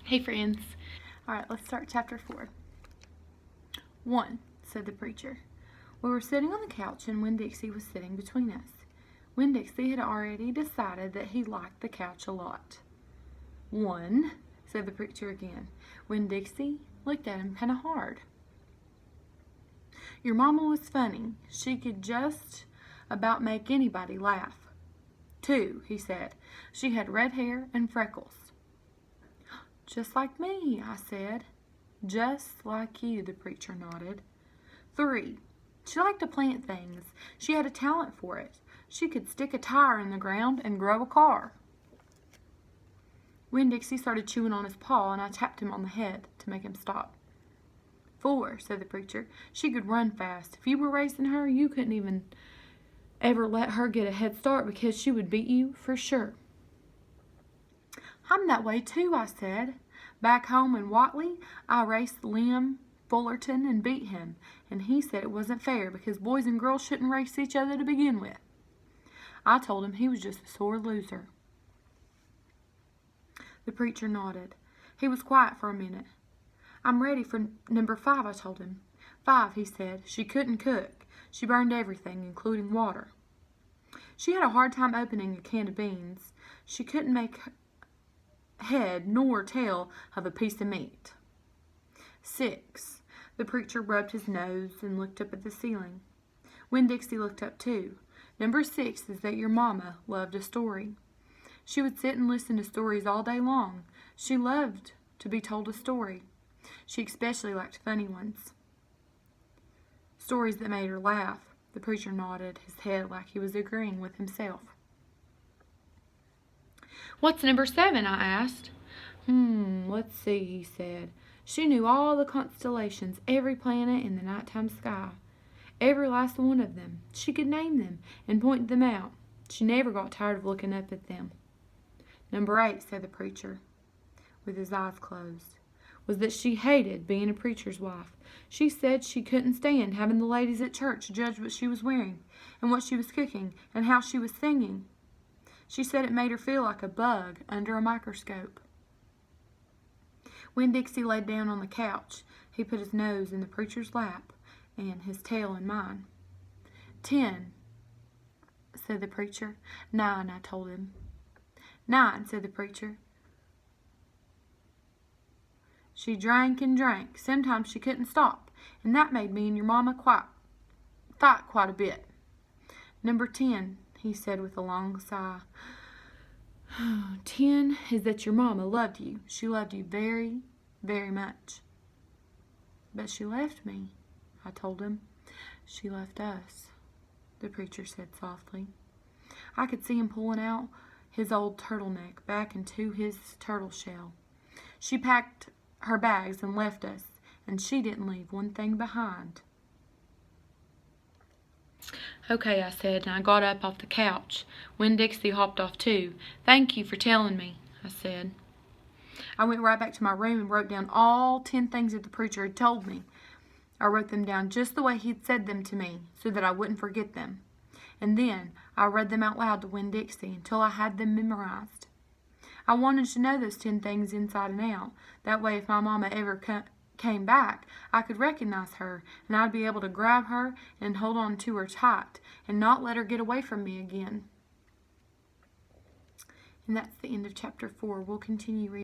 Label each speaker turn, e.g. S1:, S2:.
S1: Hey friends. Alright, let's start chapter 4. 1, said the preacher. We were sitting on the couch and Winn-Dixie was sitting between us. Winn-Dixie had already decided that he liked the couch a lot. 1, said the preacher again. Winn-Dixie looked at him kind of hard. Your mama was funny. She could just about make anybody laugh. 2, he said. She had red hair and freckles. Just like me, I said. Just like you, the preacher nodded. 3, she liked to plant things. She had a talent for it. She could stick a tire in the ground and grow a car. Winn-Dixie started chewing on his paw, and I tapped him on the head to make him stop. 4, said the preacher, she could run fast. If you were racing her, you couldn't even ever let her get a head start because she would beat you for sure. I'm that way too, I said. Back home in Watley, I raced Liam Fullerton and beat him, and he said it wasn't fair because boys and girls shouldn't race each other to begin with. I told him he was just a sore loser. The preacher nodded. He was quiet for a minute. I'm ready for number 5, I told him. 5, he said. She couldn't cook. She burned everything, including water. She had a hard time opening a can of beans. She couldn't make head nor tail of a piece of meat. 6, the preacher rubbed his nose and looked up at the ceiling. Winn-Dixie looked up too. Number 6 is that your mama loved a story. She would sit and listen to stories all day long. She loved to be told a story. She especially liked funny ones. Stories that made her laugh. The preacher nodded his head like he was agreeing with himself. What's number 7? I asked. Let's see, he said. She knew all the constellations, every planet in the nighttime sky. Every last one of them. She could name them and point them out. She never got tired of looking up at them. Number 8, said the preacher, with his eyes closed, was that she hated being a preacher's wife. She said she couldn't stand having the ladies at church judge what she was wearing and what she was cooking and how she was singing. She said it made her feel like a bug under a microscope. Winn-Dixie laid down on the couch. He put his nose in the preacher's lap and his tail in mine. 10, said the preacher. 9, I told him. 9, said the preacher. She drank and drank. Sometimes she couldn't stop, and that made me and your mama fight quite a bit. Number 10, he said with a long sigh. 10 is that your mama loved you. She loved you very, very much. But she left me, I told him. She left us, the preacher said softly. I could see him pulling out his old turtleneck back into his turtle shell. She packed her bags and left us, and she didn't leave one thing behind. Okay, I said, and I got up off the couch. Winn-Dixie hopped off too. Thank you for telling me, I said. I went right back to my room and wrote down all 10 things that the preacher had told me. I wrote them down just the way he'd said them to me, so that I wouldn't forget them. And then I read them out loud to Winn-Dixie until I had them memorized. I wanted to know those 10 things inside and out. That way, if my mama ever came back, I could recognize her, and I'd be able to grab her and hold on to her tight and not let her get away from me again. And that's the end of chapter 4. We'll continue reading.